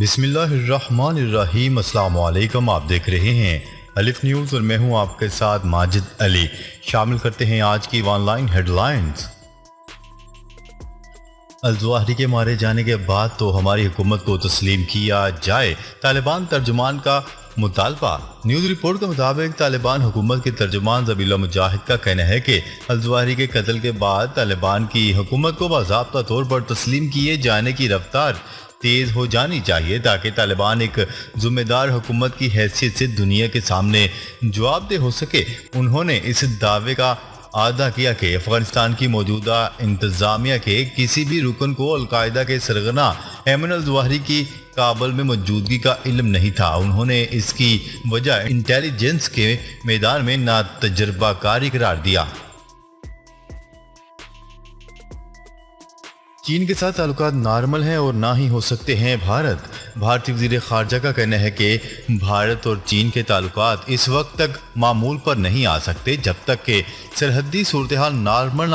بسم اللہ الرحمن الرحیم۔ السلام علیکم، آپ دیکھ رہے ہیں الف نیوز اور میں ہوں آپ کے ساتھ ماجد علی۔ شامل کرتے ہیں آج کی آن لائن ہیڈ لائنز۔ الظواہری کے مارے جانے کے بعد تو ہماری حکومت کو تسلیم کیا جائے، طالبان ترجمان کا مطالبہ۔ نیوز رپورٹ کے مطابق طالبان حکومت کے ترجمان ذبیح اللہ مجاہد کا کہنا ہے کہ الظواہری کے قتل کے بعد طالبان کی حکومت کو باضابطہ طور پر تسلیم کیے جانے کی رفتار تیز ہو جانی چاہیے تاکہ طالبان ایک ذمہ دار حکومت کی حیثیت سے دنیا کے سامنے جواب دہ ہو سکے۔ انہوں نے اس دعوے کا اعادہ کیا کہ افغانستان کی موجودہ انتظامیہ کے کسی بھی رکن کو القاعدہ کے سرغنہ ایمن الظواہری کی کابل میں موجودگی کا علم نہیں تھا۔ انہوں نے اس کی وجہ انٹیلیجنس کے میدان میں ناتجربہ کاری قرار دیا۔ چین کے ساتھ تعلقات نارمل ہیں اور نہ ہی ہو سکتے ہیں۔ بھارتی وزیر خارجہ کا کہنا ہے کہ بھارت اور چین کے تعلقات اس وقت تک معمول پر نہیں آ سکتے جب تک کہ سرحدی صورتحال نارمل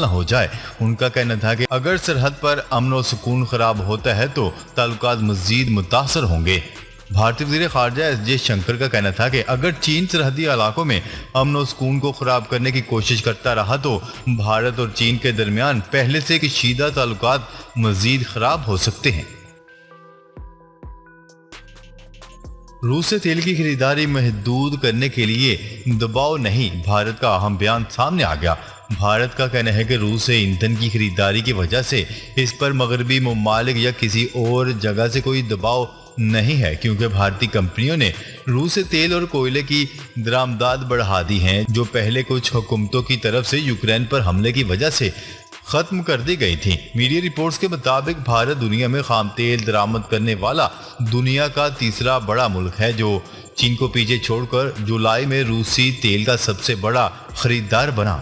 نہ ہو جائے۔ ان کا کہنا تھا کہ اگر سرحد پر امن و سکون خراب ہوتا ہے تو تعلقات مزید متاثر ہوں گے۔ بھارتی وزیر خارجہ ایس جے شنکر کا کہنا تھا کہ اگر چین سرحدی علاقوں میں امن و سکون کو خراب کرنے کی کوشش کرتا رہا تو بھارت اور چین کے درمیان پہلے سے کشیدہ تعلقات مزید خراب ہو سکتے ہیں۔ روس سے تیل کی خریداری محدود کرنے کے لیے دباؤ نہیں، بھارت کا اہم بیان سامنے آ گیا۔ بھارت کا کہنا ہے کہ روس سے ایندھن کی خریداری کی وجہ سے اس پر مغربی ممالک یا کسی اور جگہ سے کوئی دباؤ نہیں ہے، کیونکہ بھارتی کمپنیوں نے روس سے تیل اور کوئلے کی درآمدات بڑھا دی ہیں جو پہلے کچھ حکومتوں کی طرف سے یوکرین پر حملے کی وجہ سے ختم کر دی گئی تھیں۔ میڈیا رپورٹس کے مطابق بھارت دنیا میں خام تیل درآمد کرنے والا دنیا کا تیسرا بڑا ملک ہے، جو چین کو پیچھے چھوڑ کر جولائی میں روسی تیل کا سب سے بڑا خریدار بنا۔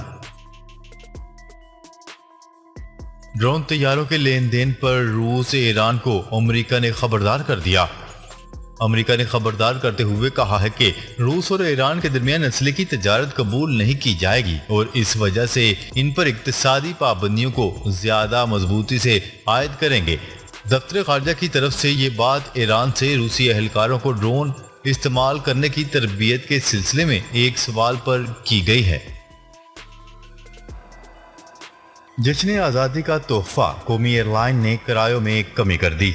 ڈرون طیاروں کے لین دین پر روس ایران کو امریکہ نے خبردار کر دیا۔ امریکہ نے خبردار کرتے ہوئے کہا ہے کہ روس اور ایران کے درمیان اسلحے کی تجارت قبول نہیں کی جائے گی اور اس وجہ سے ان پر اقتصادی پابندیوں کو زیادہ مضبوطی سے عائد کریں گے۔ دفتر خارجہ کی طرف سے یہ بات ایران سے روسی اہلکاروں کو ڈرون استعمال کرنے کی تربیت کے سلسلے میں ایک سوال پر کی گئی ہے۔ جشن آزادی کا تحفہ، قومی ایئر لائن نے کرایوں میں کمی کر دی۔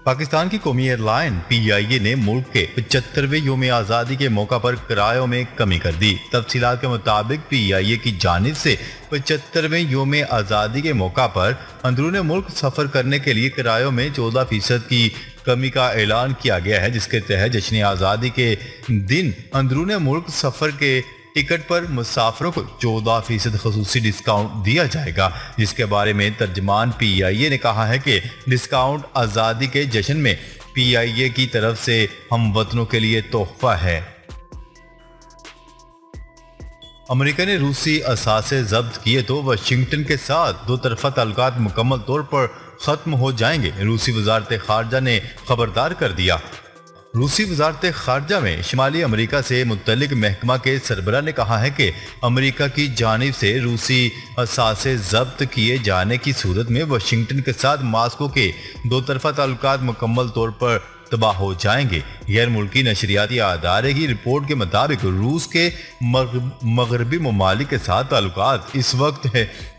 پاکستان کی قومی ایئر لائن پی آئی اے نے ملک کے 75ویں یوم آزادی کے موقع پر کرایوں میں کمی کر دی۔ تفصیلات کے مطابق پی آئی اے کی جانب سے 75ویں یوم آزادی کے موقع پر اندرون ملک سفر کرنے کے لیے کرایوں میں 14% کی کمی کا اعلان کیا گیا ہے، جس کے تحت جشن آزادی کے دن اندرون ملک سفر کے ٹکٹ پر مسافروں کو 14% خصوصی ڈسکاؤنٹ دیا جائے گا، جس کے بارے میں ترجمان پی آئی اے نے کہا ہے کہ ڈسکاؤنٹ آزادی کے جشن میں پی آئی اے کی طرف سے ہم وطنوں کے لیے تحفہ ہے۔ امریکہ نے روسی اثاثے ضبط کیے تو واشنگٹن کے ساتھ دو طرفہ تعلقات مکمل طور پر ختم ہو جائیں گے، روسی وزارت خارجہ نے خبردار کر دیا۔ روسی وزارت خارجہ میں شمالی امریکہ سے متعلق محکمہ کے سربراہ نے کہا ہے کہ امریکہ کی جانب سے روسی اثاثے ضبط کیے جانے کی صورت میں واشنگٹن کے ساتھ ماسکو کے دو طرفہ تعلقات مکمل طور پر تباہ ہو جائیں گے۔ غیر ملکی نشریاتی ادارے کی رپورٹ کے مطابق روس کے مغربی ممالک کے ساتھ تعلقات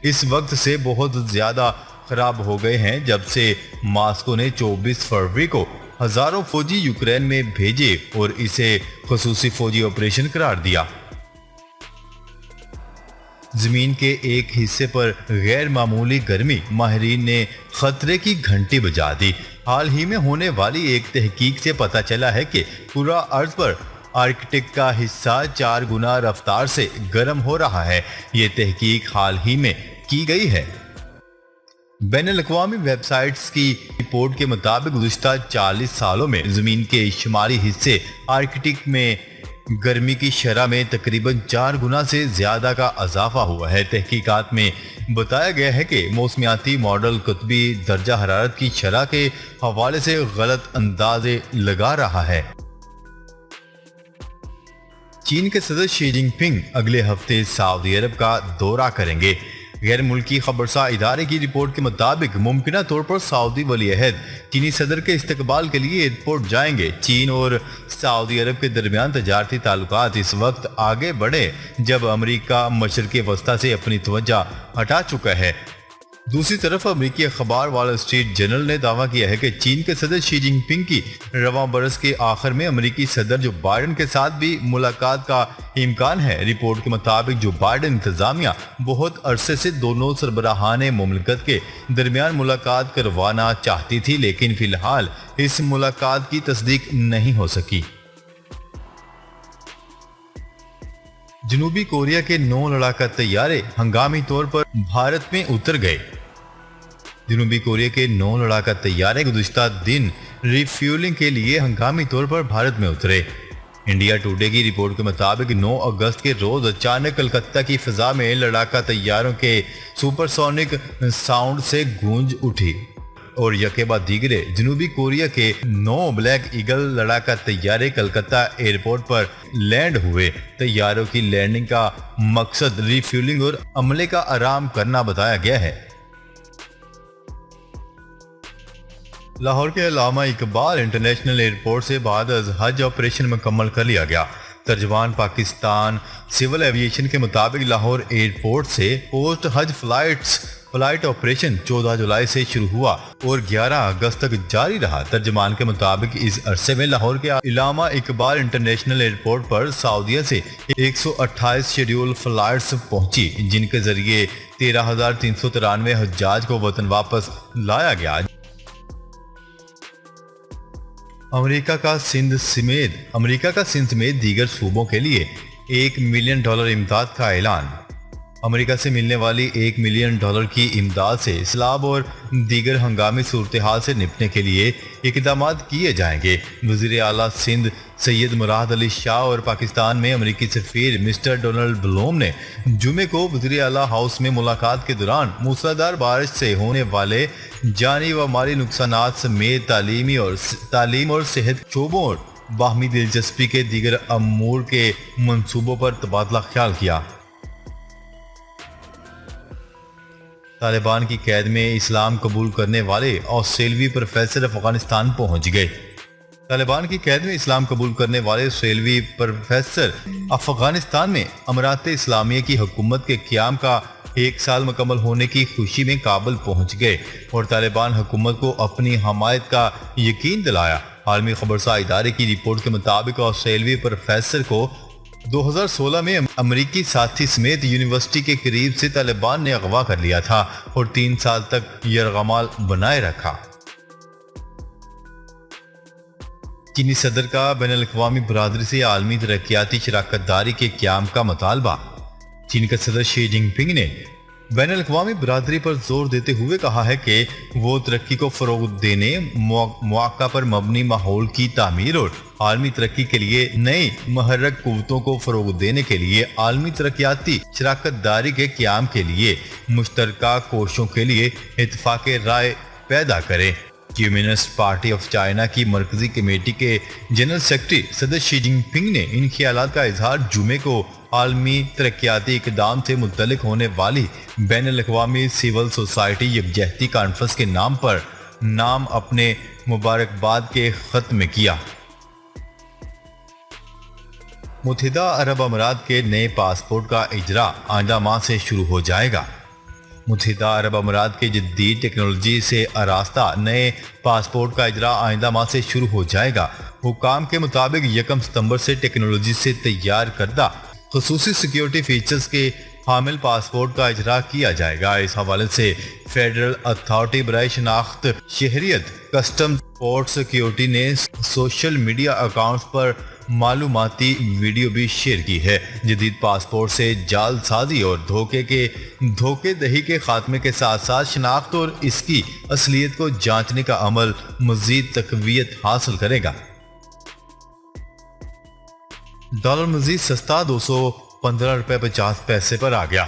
اس وقت سے بہت زیادہ خراب ہو گئے ہیں جب سے ماسکو نے 24 فروری کو ہزاروں فوجی یوکرین میں بھیجے اور اسے خصوصی فوجی آپریشن قرار دیا۔ زمین کے ایک حصے پر غیر معمولی گرمی، ماہرین نے خطرے کی گھنٹی بجا دی۔ حال ہی میں ہونے والی ایک تحقیق سے پتہ چلا ہے کہ پورا ارض پر آرکٹک کا حصہ 4 گنا رفتار سے گرم ہو رہا ہے۔ یہ تحقیق حال ہی میں کی گئی ہے۔ بین الاقوامی ویب سائٹس کی رپورٹ کے مطابق گزشتہ 40 سالوں میں زمین کے شمالی حصے آرکٹک میں گرمی کی شرح میں تقریباً 4 گنا سے زیادہ کا اضافہ ہوا ہے۔ تحقیقات میں بتایا گیا ہے کہ موسمیاتی ماڈل قطبی درجہ حرارت کی شرح کے حوالے سے غلط اندازے لگا رہا ہے۔ چین کے صدر شی جن پنگ اگلے ہفتے سعودی عرب کا دورہ کریں گے۔ غیر ملکی خبرساں ادارے کی رپورٹ کے مطابق ممکنہ طور پر سعودی ولی عہد چینی صدر کے استقبال کے لیے ایئرپورٹ جائیں گے۔ چین اور سعودی عرب کے درمیان تجارتی تعلقات اس وقت آگے بڑھے جب امریکہ مشرق وسطی سے اپنی توجہ ہٹا چکا ہے۔ دوسری طرف امریکی اخبار وال اسٹریٹ جرنل نے دعویٰ کیا ہے کہ چین کے صدر شی جن پنگ کی رواں برس کے آخر میں امریکی صدر جو بائیڈن کے ساتھ بھی ملاقات کا امکان ہے۔ رپورٹ کے مطابق جو بائیڈن انتظامیہ بہت عرصے سے دونوں سربراہان مملکت کے درمیان ملاقات کروانا چاہتی تھی، لیکن فی الحال اس ملاقات کی تصدیق نہیں ہو سکی۔ جنوبی کوریا کے 9 لڑاکا طیارے ہنگامی طور پر بھارت میں اتر گئے۔ جنوبی کوریا کے 9 لڑاکا طیارے گزشتہ دن ری-فیولنگ کے لیے ہنگامی طور پر بھارت میں اترے۔ انڈیا ٹوڈے کی رپورٹ کے مطابق 9 اگست کے روز اچانک کلکتہ کی فضا میں لڑاکا طیاروں کے سپر سونک ساؤنڈ سے گونج اٹھی اور یکے بعد دیگرے جنوبی کوریا کے 9 بلیک ایگل لڑاکا طیارے کلکتہ ایئرپورٹ پر لینڈ ہوئے۔ طیاروں کی لینڈنگ کا مقصد ری فیولنگ اور عملے کا آرام کرنا بتایا گیا ہے۔ لاہور کے علامہ اقبال انٹرنیشنل ایئرپورٹ سے بعد از حج آپریشن مکمل کر لیا گیا۔ ترجمان پاکستان سول ایویشن کے مطابق لاہور ایئرپورٹ سے پوسٹ حج فلائٹ آپریشن 14 جولائی سے شروع ہوا اور 11 اگست تک جاری رہا۔ ترجمان کے مطابق اس عرصے میں لاہور کے علامہ اقبال انٹرنیشنل ایئرپورٹ پر سعودیہ سے 128 شیڈول فلائٹس پہنچی، جن کے ذریعے 13,393 حجاج کو وطن واپس لایا گیا۔ امریکہ کا سندھ سمیت دیگر صوبوں کے لیے $1 ملین امداد کا اعلان۔ امریکہ سے ملنے والی $1 ملین کی امداد سے سیلاب اور دیگر ہنگامی صورتحال سے نپٹنے کے لیے اقدامات کیے جائیں گے۔ وزیر اعلیٰ سندھ سید مراد علی شاہ اور پاکستان میں امریکی سفیر مسٹر ڈونلڈ بلوم نے جمعے کو وزیر اعلیٰ ہاؤس میں ملاقات کے دوران موسلادھار بارش سے ہونے والے جانی و مالی نقصانات سمیت تعلیم اور صحت شعبوں اور باہمی دلچسپی کے دیگر امور کے منصوبوں پر تبادلہ خیال کیا۔ طالبان کی قید میں اسلام قبول کرنے والے آسٹریلوی پروفیسر افغانستان پہنچ گئے۔ طالبان کی قید میں اسلام قبول کرنے والے آسٹریلوی پروفیسر افغانستان میں امارات اسلامیہ کی حکومت کے قیام کا 1 سال مکمل ہونے کی خوشی میں کابل پہنچ گئے اور طالبان حکومت کو اپنی حمایت کا یقین دلایا۔ عالمی خبرساں ادارے کی رپورٹ کے مطابق آسٹریلوی پروفیسر کو 2016 میں امریکی ساتھی سمیت یونیورسٹی کے قریب سے طالبان نے اغوا کر لیا تھا اور 3 سال تک یرغمال بنائے رکھا۔ چینی صدر کا بین الاقوامی برادری سے عالمی ترقیاتی شراکت داری کے قیام کا مطالبہ۔ چین کے صدر شی جن پنگ نے بین الاقوامی برادری پر زور دیتے ہوئے کہا ہے کہ وہ ترقی کو فروغ دینے، مواقع پر مبنی ماحول کی تعمیر اور عالمی ترقی کے لیے نئی محرک قوتوں کو فروغ دینے کے لیے عالمی ترقیاتی شراکت داری کے قیام کے لیے مشترکہ کوششوں کے لیے اتفاق رائے پیدا کرے۔ کمیونسٹ پارٹی آف چائنا کی مرکزی کمیٹی کے جنرل سیکرٹری صدر شی جن پنگ نے ان خیالات کا اظہار جمعے کو عالمی ترقیاتی اقدام سے متعلق ہونے والی بین الاقوامی سول سوسائٹی یکجہتی کانفرنس کے نام اپنے مبارکباد کے خط میں کیا۔ متحدہ عرب امارات کے نئے پاسپورٹ کا اجرا آئندہ ماہ سے شروع ہو جائے گا۔ متحدہ عرب امارات کے جدید ٹیکنالوجی سے آراستہ نئے پاسپورٹ کا اجرا آئندہ ماہ سے شروع ہو جائے گا۔ حکام کے مطابق 1 ستمبر سے ٹیکنالوجی سے تیار کردہ خصوصی سیکیورٹی فیچرز کے حامل پاسپورٹ کا اجرا کیا جائے گا۔ اس حوالے سے فیڈرل اتھارٹی برائے شناخت شہریت کسٹمز پورٹ سیکیورٹی نے سوشل میڈیا اکاؤنٹس پر معلوماتی ویڈیو بھی شیئر کی ہے۔ جدید پاسپورٹ سے جعل سازی اور دھوکے دہی کے خاتمے کے ساتھ ساتھ شناخت اور اس کی اصلیت کو جانچنے کا عمل مزید تقویت حاصل کرے گا۔ ڈالر مزید سستا $215.50 پر آ گیا۔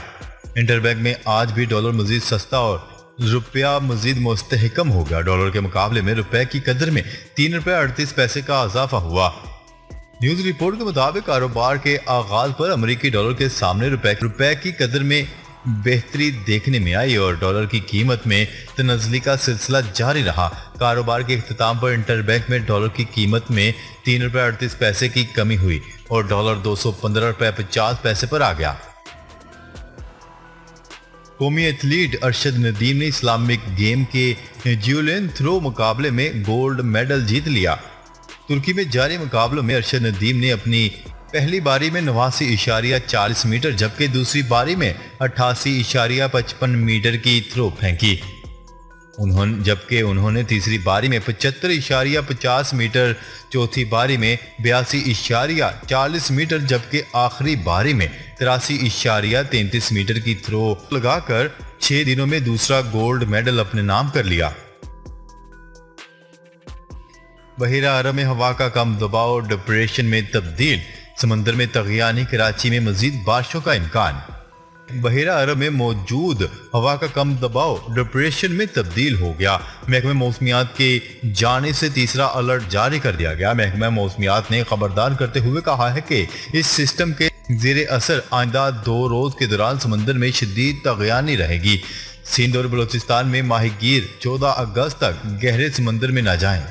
انٹر بینک میں آج بھی ڈالر مزید سستا اور روپیہ مزید مستحکم ہو گیا۔ ڈالر کے مقابلے میں روپے کی قدر میں $3.38 کا اضافہ ہوا۔ نیوز رپورٹ کے مطابق کاروبار کے آغاز پر امریکی ڈالر کے سامنے روپے کی قدر میں بہتری دیکھنے میں آئی اور ڈالر کی قیمت میں تنزلی کا سلسلہ جاری رہا۔ کاروبار کے اختتام پر انٹر بینک میں ڈالر کی قیمت میں 3 روپے 38 پیسے کی کمی ہوئی اور ڈالر 215 روپے 50 پیسے پر آ گیا۔ قومی ایتھلیٹ ارشد ندیم نے اسلامک گیم کے جیولین تھرو مقابلے میں گولڈ میڈل جیت لیا۔ ترکی میں جاری مقابلوں میں ارشد ندیم نے اپنی پہلی باری میں 89.40 میٹر جبکہ دوسری باری میں 88.55 میٹر کی تھرو پھینکی، جبکہ انہوں نے تیسری باری میں 75.50 میٹر، چوتھی باری میں 82.40 میٹر جبکہ آخری باری میں 83.33 میٹر کی تھرو لگا کر 6 دنوں میں دوسرا گولڈ میڈل اپنے نام کر لیا۔ بحیرہ عرب میں ہوا کا کم دباؤ ڈپریشن میں تبدیل، سمندر میں طغیانی، کراچی میں مزید بارشوں کا امکان۔ بحیرہ عرب میں موجود ہوا کا کم دباؤ ڈپریشن میں تبدیل ہو گیا۔ محکمہ موسمیات کی جانب سے تیسرا الرٹ جاری کر دیا گیا۔ محکمہ موسمیات نے خبردار کرتے ہوئے کہا ہے کہ اس سسٹم کے زیر اثر آئندہ 2 روز کے دوران سمندر میں شدید طغیانی رہے گی۔ سندھ اور بلوچستان میں ماہی گیر 14 اگست تک گہرے سمندر میں نہ جائیں۔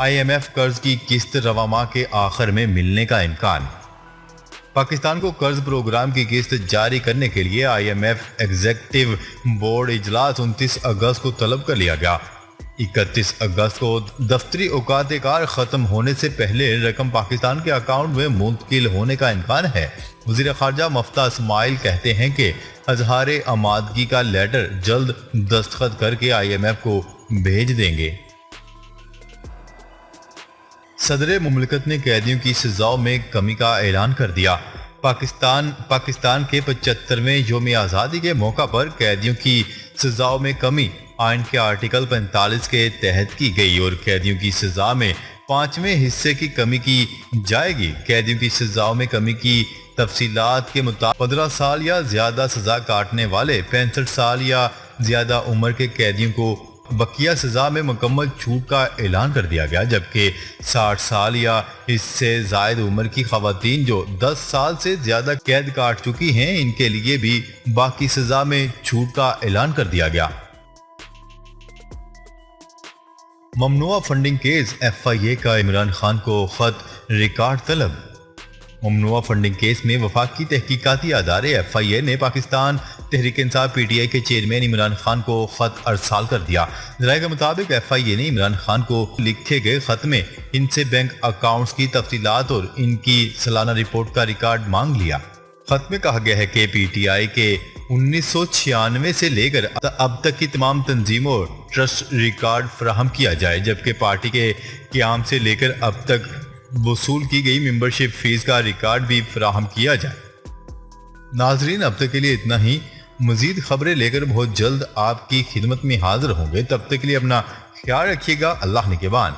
IMF قرض کی قسط رواں ماہ کے آخر میں ملنے کا امکان۔ پاکستان کو قرض پروگرام کی قسط جاری کرنے کے لیے IMF ایگزیکٹو بورڈ اجلاس 29 اگست کو طلب کر لیا گیا۔ 31 اگست کو دفتری اوقات کار ختم ہونے سے پہلے رقم پاکستان کے اکاؤنٹ میں منتقل ہونے کا امکان ہے۔ وزیر خارجہ مفتاح اسماعیل کہتے ہیں کہ اظہار آمادگی کا لیٹر جلد دستخط کر کے IMF کو بھیج دیں گے۔ صدر مملکت نے قیدیوں کی سزاؤں میں کمی کا اعلان کر دیا۔ پاکستان کے 75ویں یوم آزادی کے موقع پر قیدیوں کی سزاؤں میں کمی آئین کے آرٹیکل 45 کے تحت کی گئی اور قیدیوں کی سزا میں 5ویں حصے کی کمی کی جائے گی۔ قیدیوں کی سزاؤں میں کمی کی تفصیلات کے مطابق 15 سال یا زیادہ سزا کاٹنے والے 65 سال یا زیادہ عمر کے قیدیوں کو بقیہ سزا میں مکمل چھوٹ کا اعلان کر دیا گیا، جبکہ 60 سال یا اس سے زائد عمر کی خواتین جو 10 سال سے زیادہ قید کاٹ چکی ہیں ان کے لیے بھی باقی سزا میں چھوٹ کا اعلان کر دیا گیا۔ ممنوعہ فنڈنگ کیس FIA کا عمران خان کو خط ریکارڈ طلب۔ ممنوعہ فنڈنگ کیس میں وفاقی تحقیقاتی ادارے FIA نے پاکستان تحریک انصاف PTI کے چیئرمین عمران خان کو خط ارسال کر دیا۔ ذرائع کے مطابق FIA نے عمران خان کو لکھے گئے خط میں ان سے بینک اکاؤنٹس کی تفصیلات اور ان کی سالانہ رپورٹ کا ریکارڈ مانگ لیا۔ خط میں کہا گیا ہے کہ PTI کے 1996 سے لے کر اب تک کی تمام تنظیموں اور ٹرسٹ ریکارڈ فراہم کیا جائے، جبکہ پارٹی کے قیام سے لے کر اب تک وصول کی گئی ممبرشپ فیس کا ریکارڈ بھی فراہم کیا جائے۔ ناظرین، اب تک کے لیے اتنا ہی۔ مزید خبریں لے کر بہت جلد آپ کی خدمت میں حاضر ہوں گے۔ تب تک کے لیے اپنا خیال رکھیے گا۔ اللہ نگہبان۔